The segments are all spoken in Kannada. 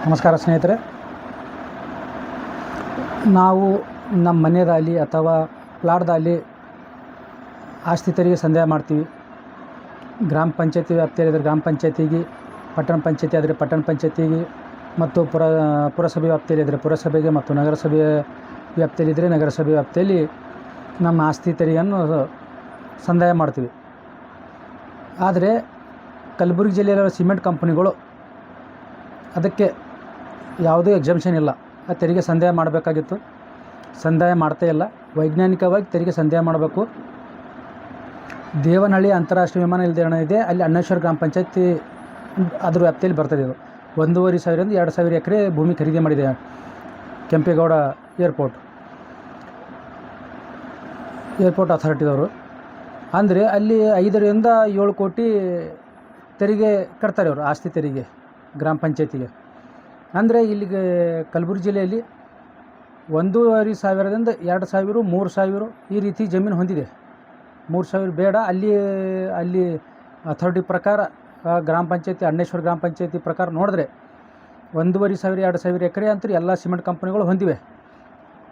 ನಮಸ್ಕಾರ ಸ್ನೇಹಿತರೆ, ನಾವು ನಮ್ಮ ಮನೆಯಲ್ಲಿ ಅಥವಾ ಪ್ಲಾಟ್ದಲ್ಲಿ ಆಸ್ತಿ ತೆರಿಗೆ ಸಂದಾಯ ಮಾಡ್ತೀವಿ. ಗ್ರಾಮ ಪಂಚಾಯತಿ ವ್ಯಾಪ್ತಿಯಲ್ಲಿದ್ದರೆ ಗ್ರಾಮ ಪಂಚಾಯತಿಗೆ, ಪಟ್ಟಣ ಪಂಚಾಯತಿ ಆದರೆ ಪಟ್ಟಣ ಪಂಚಾಯತಿಗೆ, ಮತ್ತು ಪುರಸಭೆ ವ್ಯಾಪ್ತಿಯಲ್ಲಿದ್ದರೆ ಪುರಸಭೆಗೆ, ಮತ್ತು ನಗರಸಭೆಯ ವ್ಯಾಪ್ತಿಯಲ್ಲಿದ್ದರೆ ನಗರಸಭೆ ವ್ಯಾಪ್ತಿಯಲ್ಲಿ ನಮ್ಮ ಆಸ್ತಿ ತೆರಿಗೆಯನ್ನು ಸಂದಾಯ ಮಾಡ್ತೀವಿ. ಆದರೆ ಕಲಬುರಗಿ ಜಿಲ್ಲೆಯಲ್ಲಿರೋ ಸಿಮೆಂಟ್ ಕಂಪ್ನಿಗಳು ಅದಕ್ಕೆ ಯಾವುದೇ ಎಕ್ಸಂಪ್ಷನ್ ಇಲ್ಲ. ಆ ತೆರಿಗೆ ಸಂದಾಯ ಮಾಡಬೇಕಾಗಿತ್ತು, ಸಂದಾಯ ಮಾಡ್ತಾ ಇಲ್ಲ. ವೈಜ್ಞಾನಿಕವಾಗಿ ತೆರಿಗೆ ಸಂದಾಯ ಮಾಡಬೇಕು. ದೇವನಹಳ್ಳಿ ಅಂತಾರಾಷ್ಟ್ರೀಯ ವಿಮಾನ ನಿಲ್ದಾಣ ಇದೆ, ಅಲ್ಲಿ ಅಣ್ಣೇಶ್ವರ ಗ್ರಾಮ ಪಂಚಾಯತಿ ಅದ್ರ ವ್ಯಾಪ್ತಿಯಲ್ಲಿ ಬರ್ತದೆ. ಇದು 1,500 2,000 ಎಕರೆ ಭೂಮಿ ಖರೀದಿ ಮಾಡಿದೆ ಕೆಂಪೇಗೌಡ ಏರ್ಪೋರ್ಟ್ ಅಥಾರಿಟಿದವರು. ಅಂದರೆ ಅಲ್ಲಿ 5ರಿಂದ 7 ಕೋಟಿ ತೆರಿಗೆ ಕಟ್ತಾರೆ ಅವರು, ಆಸ್ತಿ ತೆರಿಗೆ ಗ್ರಾಮ ಪಂಚಾಯತಿಗೆ. ಅಂದರೆ ಇಲ್ಲಿಗೆ ಕಲಬುರಗಿ ಜಿಲ್ಲೆಯಲ್ಲಿ 1,500ದಿಂದ 2,000 3,000 ಈ ರೀತಿ ಜಮೀನು ಹೊಂದಿದೆ. 3,000 ಬೇಡ, ಅಲ್ಲಿ ಅಥಾರಿಟಿ ಪ್ರಕಾರ ಗ್ರಾಮ ಪಂಚಾಯತಿ ಅಣ್ಣೇಶ್ವರ ಗ್ರಾಮ ಪಂಚಾಯತಿ ಪ್ರಕಾರ ನೋಡಿದ್ರೆ 1,500 2,000 ಎಕರೆ ಅಂತೂ ಎಲ್ಲ ಸಿಮೆಂಟ್ ಕಂಪ್ನಿಗಳು ಹೊಂದಿವೆ.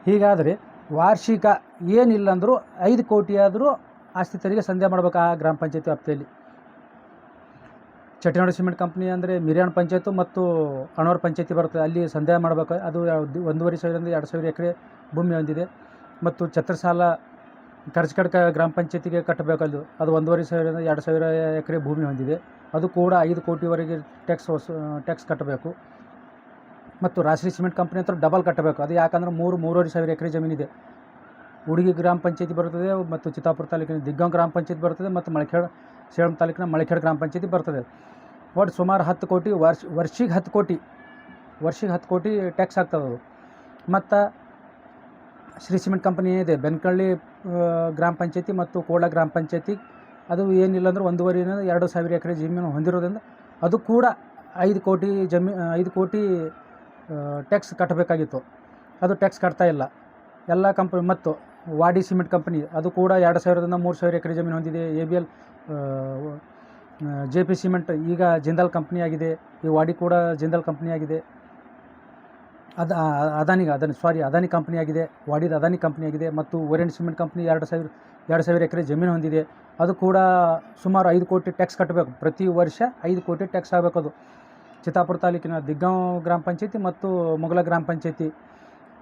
ಹೀಗಾದರೆ ವಾರ್ಷಿಕ ಏನಿಲ್ಲ ಅಂದರೂ 5 ಕೋಟಿ ಆದರೂ ಆಸ್ತಿ ತೆರಿಗೆ ಸಂದಾಯ ಮಾಡಬೇಕು ಆ ಗ್ರಾಮ ಪಂಚಾಯತಿ ವ್ಯಾಪ್ತಿಯಲ್ಲಿ. ಚಟ್ನಾಡಿ ಸಿಮೆಂಟ್ ಕಂಪ್ನಿ ಅಂದರೆ ಮಿರ್ಯಾಣ ಪಂಚಾಯತು ಮತ್ತು ಅಣವರ ಪಂಚಾಯತಿ ಬರ್ತದೆ, ಅಲ್ಲಿ ಸಂದಾಯ ಮಾಡಬೇಕು. ಅದು 1,500ರಿಂದ 2,000 ಎಕರೆ ಭೂಮಿ ಹೊಂದಿದೆ. ಮತ್ತು ಛತ್ರಸಾಲ ಕರ್ಜಕಡ್ಕ ಗ್ರಾಮ ಪಂಚಾಯತಿಗೆ ಕಟ್ಟಬೇಕು, ಅದು 1,500ರಿಂದ 2,000 ಎಕರೆ ಭೂಮಿ ಹೊಂದಿದೆ. ಅದು ಕೂಡ 5 ಕೋಟಿವರೆಗೆ ಟ್ಯಾಕ್ಸ್ ಕಟ್ಟಬೇಕು. ಮತ್ತು ರಾಷ್ಟ್ರೀಯ ಸಿಮೆಂಟ್ ಕಂಪ್ನಿ ಅಂತ ಡಬಲ್ ಕಟ್ಟಬೇಕು. ಅದು ಯಾಕಂದ್ರೆ 3,500 ಎಕರೆ ಜಮೀನಿದೆ. ಹುಡುಗಿ ಗ್ರಾಮ ಪಂಚಾಯತಿ ಬರ್ತದೆ, ಮತ್ತು ಚಿತ್ತಾಪುರ ತಾಲೂಕಿನ ದಿಗ್ಗಾಂವ್ ಗ್ರಾಮ ಪಂಚಾಯತಿ ಬರ್ತದೆ, ಮತ್ತು ಸೇಳಂ ತಾಲೂಕಿನ ಮಳಖೇಡ್ ಗ್ರಾಮ ಪಂಚಾಯತಿ ಬರ್ತದೆ. ಒಟ್ಟು ಸುಮಾರು 10 ಕೋಟಿ ವರ್ಷಿಗೆ 10 ಕೋಟಿ ಟ್ಯಾಕ್ಸ್ ಆಗ್ತದೆ ಅದು. ಮತ್ತು ಶ್ರೀ ಸಿಮೆಂಟ್ ಕಂಪನಿ ಏನಿದೆ ಬೆನ್ಕಳ್ಳಿ ಗ್ರಾಮ ಪಂಚಾಯತಿ ಮತ್ತು ಕೋಳ ಗ್ರಾಮ ಪಂಚಾಯತಿ, ಅದು ಏನಿಲ್ಲ ಅಂದ್ರೆ 1,500ರಿಂದ 2,000 ಎಕರೆ ಜಮೀನು ಹೊಂದಿರೋದ್ರಿಂದ ಅದು ಕೂಡ 5 ಕೋಟಿ ಟ್ಯಾಕ್ಸ್ ಕಟ್ಟಬೇಕಾಗಿತ್ತು. ಅದು ಟ್ಯಾಕ್ಸ್ ಕಟ್ತಾ ಇಲ್ಲ ಎಲ್ಲ ಕಂಪ್ನಿ. ಮತ್ತು ವಾಡಿ ಸಿಮೆಂಟ್ ಕಂಪನಿ ಅದು ಕೂಡ 2,000ರಿಂದ 3,000 ಎಕರೆ ಜಮೀನು ಹೊಂದಿದೆ. ABL JP ಸಿಮೆಂಟ್ ಈಗ ಜಿಂದಾಲ್ ಕಂಪ್ನಿ ಆಗಿದೆ. ಈ ವಾಡಿ ಕೂಡ ಜಿಂದಾಲ್ ಕಂಪ್ನಿ ಆಗಿದೆ. ಅದಾನಿ ಕಂಪ್ನಿ ಆಗಿದೆ. ವಾಡಿದ ಅದಾನಿ ಕಂಪ್ನಿ ಆಗಿದೆ. ಮತ್ತು ಓರಿಯಂಟ್ ಸಿಮೆಂಟ್ ಕಂಪ್ನಿ 2,000 ಎಕರೆ ಜಮೀನು ಹೊಂದಿದೆ. ಅದು ಕೂಡ ಸುಮಾರು 5 ಕೋಟಿ ಟ್ಯಾಕ್ಸ್ ಕಟ್ಟಬೇಕು. ಪ್ರತಿ ವರ್ಷ 5 ಕೋಟಿ ಟ್ಯಾಕ್ಸ್ ಆಗಬೇಕು. ಅದು ಚಿತ್ತಾಪುರ ತಾಲೂಕಿನ ದಿಗ್ಗಾಂವ್ ಗ್ರಾಮ ಪಂಚಾಯತಿ ಮತ್ತು ಮೊಗಲ ಗ್ರಾಮ ಪಂಚಾಯತಿ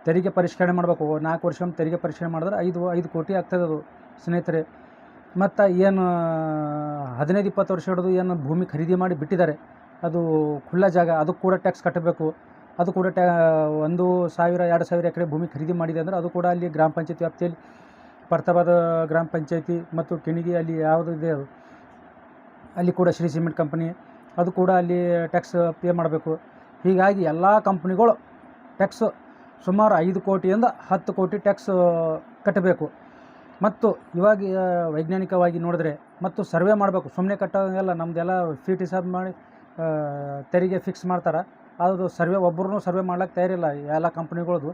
ತೆರಿಗೆ ಪರಿಷ್ಕರಣೆ ಮಾಡಬೇಕು. 4 ವರ್ಷ ತೆರಿಗೆ ಪರಿಷ್ಕರಣೆ ಮಾಡಿದ್ರೆ 5 ಕೋಟಿ ಆಗ್ತದೆ ಅದು ಸ್ನೇಹಿತರೆ. ಮತ್ತು ಏನು 15-20 ವರ್ಷ ಹಿಡಿದು ಏನು ಭೂಮಿ ಖರೀದಿ ಮಾಡಿ ಬಿಟ್ಟಿದ್ದಾರೆ, ಅದು ಖುಲ್ಲಾ ಜಾಗ, ಅದಕ್ಕೆ ಕೂಡ ಟ್ಯಾಕ್ಸ್ ಕಟ್ಟಬೇಕು. ಅದು ಕೂಡ 1,000-2,000 ಎಕರೆ ಭೂಮಿ ಖರೀದಿ ಮಾಡಿದೆ ಅಂದರೆ ಅದು ಕೂಡ ಅಲ್ಲಿ ಗ್ರಾಮ ಪಂಚಾಯತಿ ವ್ಯಾಪ್ತಿಯಲ್ಲಿ ಪರ್ತಾಬಾದ್ ಗ್ರಾಮ ಪಂಚಾಯತಿ ಮತ್ತು ಕಿಣಿಗಿ ಅಲ್ಲಿ ಯಾವುದು ಇದೆ ಅದು, ಅಲ್ಲಿ ಕೂಡ ಶ್ರೀ ಸಿಮೆಂಟ್ ಕಂಪನಿ, ಅದು ಕೂಡ ಅಲ್ಲಿ ಟ್ಯಾಕ್ಸ್ ಪೇ ಮಾಡಬೇಕು. ಹೀಗಾಗಿ ಎಲ್ಲ ಕಂಪ್ನಿಗಳು ಟ್ಯಾಕ್ಸ್ ಸುಮಾರು 5 ಕೋಟಿಯಿಂದ 10 ಕೋಟಿ ಟ್ಯಾಕ್ಸ್ ಕಟ್ಟಬೇಕು. ಮತ್ತು ಇವಾಗ ವೈಜ್ಞಾನಿಕವಾಗಿ ನೋಡಿದ್ರೆ ಮತ್ತು ಸರ್ವೆ ಮಾಡಬೇಕು. ಸುಮ್ಮನೆ ಕಟ್ಟೋಂಗೆಲ್ಲ, ನಮ್ಮದೆಲ್ಲ ಫೀಟ್ ಹಿಸಾಬ್ ಮಾಡಿ ತೆರಿಗೆ ಫಿಕ್ಸ್ ಮಾಡ್ತಾರೆ. ಅದು ಒಬ್ಬರೂ ಸರ್ವೆ ಮಾಡ್ಲಿಕ್ಕೆ ತಯಾರಿಲ್ಲ. ಎಲ್ಲ ಕಂಪ್ನಿಗಳದು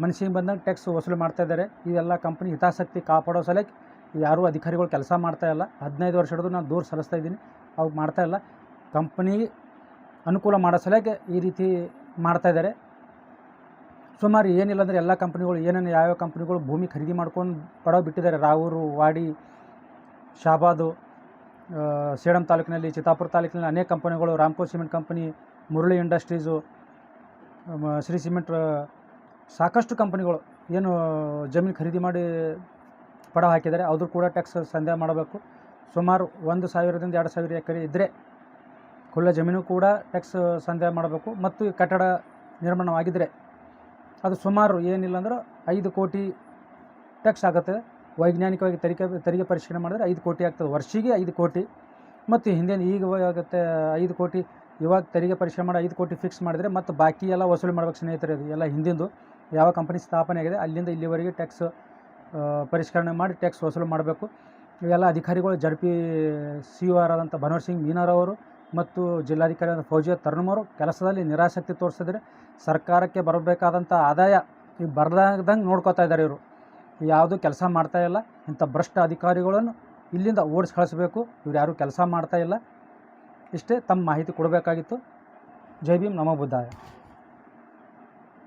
ಮನಸ್ಸಿಗೆ ಬಂದಂಗೆ ಟ್ಯಾಕ್ಸ್ ವಸೂಲಿ ಮಾಡ್ತಾಯಿದ್ದಾರೆ. ಇವೆಲ್ಲ ಕಂಪ್ನಿ ಹಿತಾಸಕ್ತಿ ಕಾಪಾಡೋ ಸಲಕ್ಕೆ ಯಾರೂ ಅಧಿಕಾರಿಗಳು ಕೆಲಸ ಮಾಡ್ತಾಯಿಲ್ಲ. 15 ವರ್ಷ ಹಿಡಿದು ನಾನು ದೂರ ಸಲ್ಲಿಸ್ತಾ ಇದ್ದೀನಿ, ಅವು ಮಾಡ್ತಾಯಿಲ್ಲ. ಕಂಪ್ನಿಗೆ ಅನುಕೂಲ ಮಾಡೋ ಸಲಕ್ಕೆ ಈ ರೀತಿ ಮಾಡ್ತಾಯಿದ್ದಾರೆ. ಸುಮಾರು ಏನಿಲ್ಲ ಅಂದರೆ ಎಲ್ಲ ಕಂಪ್ನಿಗಳು ಯಾವ್ಯಾವ ಕಂಪ್ನಿಗಳು ಭೂಮಿ ಖರೀದಿ ಮಾಡ್ಕೊಂಡು ಪಡೋ ಬಿಟ್ಟಿದ್ದಾರೆ. ರಾವೂರು, ವಾಡಿ, ಶಾಬಾದು, ಸೇಡಂ ತಾಲೂಕಿನಲ್ಲಿ, ಚಿತ್ತಾಪುರ ತಾಲೂಕಿನಲ್ಲಿ ಅನೇಕ ಕಂಪನಿಗಳು, Ramco cement company, Murali industries, Shri cement, ಸಾಕಷ್ಟು ಕಂಪನಿಗಳು ಏನು ಜಮೀನು ಖರೀದಿ ಮಾಡಿ ಪಡ ಹಾಕಿದ್ದಾರೆ. ಅದ್ರ ಕೂಡ ಟ್ಯಾಕ್ಸ್ ಸಂದಾಯ ಮಾಡಬೇಕು. ಸುಮಾರು 1,000ರಿಂದ 2,000 ಎಕರೆ ಇದ್ದರೆ ಖುಲ್ಲ ಜಮೀನು ಕೂಡ ಟ್ಯಾಕ್ಸ್ ಸಂದಾಯ ಮಾಡಬೇಕು. ಮತ್ತು ಕಟ್ಟಡ ನಿರ್ಮಾಣವಾಗಿದ್ದರೆ ಅದು ಸುಮಾರು ಏನಿಲ್ಲ ಅಂದ್ರೆ 5 ಕೋಟಿ ಟ್ಯಾಕ್ಸ್ ಆಗುತ್ತೆ. ವೈಜ್ಞಾನಿಕವಾಗಿ ತೆರಿಗೆ ಪರಿಷ್ಕರಣೆ ಮಾಡಿದ್ರೆ 5 ಕೋಟಿ ಆಗ್ತದೆ, ವರ್ಷಿಗೆ 5 ಕೋಟಿ. ಮತ್ತು ಈಗ ಆಗುತ್ತೆ 5 ಕೋಟಿ. ಇವಾಗ ತೆರಿಗೆ ಪರಿಷ್ಕರಣೆ ಮಾಡಿ 5 ಕೋಟಿ ಫಿಕ್ಸ್ ಮಾಡಿದರೆ ಮತ್ತು ಬಾಕಿ ಎಲ್ಲ ವಸೂಲಿ ಮಾಡ್ಬೇಕು ಸ್ನೇಹಿತರೆ. ಅದು ಎಲ್ಲ ಹಿಂದಿಂದು ಯಾವ ಕಂಪನಿ ಸ್ಥಾಪನೆ ಆಗಿದೆ ಅಲ್ಲಿಂದ ಇಲ್ಲಿವರೆಗೆ ಟ್ಯಾಕ್ಸ್ ಪರಿಷ್ಕರಣೆ ಮಾಡಿ ಟ್ಯಾಕ್ಸ್ ವಸೂಲು ಮಾಡಬೇಕು. ಇವೆಲ್ಲ ಅಧಿಕಾರಿಗಳು ZP CO ಆದಂಥ ಭನ್ವರ್ ಸಿಂಗ್ ಮೀನಾರವರು ಮತ್ತು ಜಿಲ್ಲಾಧಿಕಾರಿ ಫೌಜಿಯಾ ತರ್ನಮವರು ಕೆಲಸದಲ್ಲಿ ನಿರಾಸಕ್ತಿ ತೋರಿಸಿದರೆ ಸರ್ಕಾರಕ್ಕೆ ಬರಬೇಕಾದಂಥ ಆದಾಯ ಈಗ ಬರಲಾರ್ದಂಗೆ ನೋಡ್ಕೋತಾ ಇದ್ದಾರೆ. ಇವರು ಯಾವುದೂ ಕೆಲಸ ಮಾಡ್ತಾಯಿಲ್ಲ. ಇಂಥ ಭ್ರಷ್ಟ ಅಧಿಕಾರಿಗಳನ್ನು ಇಲ್ಲಿಂದ ಓಡಿಸಿ ಕಳಿಸ್ಬೇಕು. ಇವ್ರು ಯಾರೂ ಕೆಲಸ ಮಾಡ್ತಾಯಿಲ್ಲ. ಇಷ್ಟೇ ತಮ್ಮ ಮಾಹಿತಿ ಕೊಡಬೇಕಾಗಿತ್ತು. ಜೈ ಭೀಮ್ ನಮೋ ಬುದ್ಧಾಯ.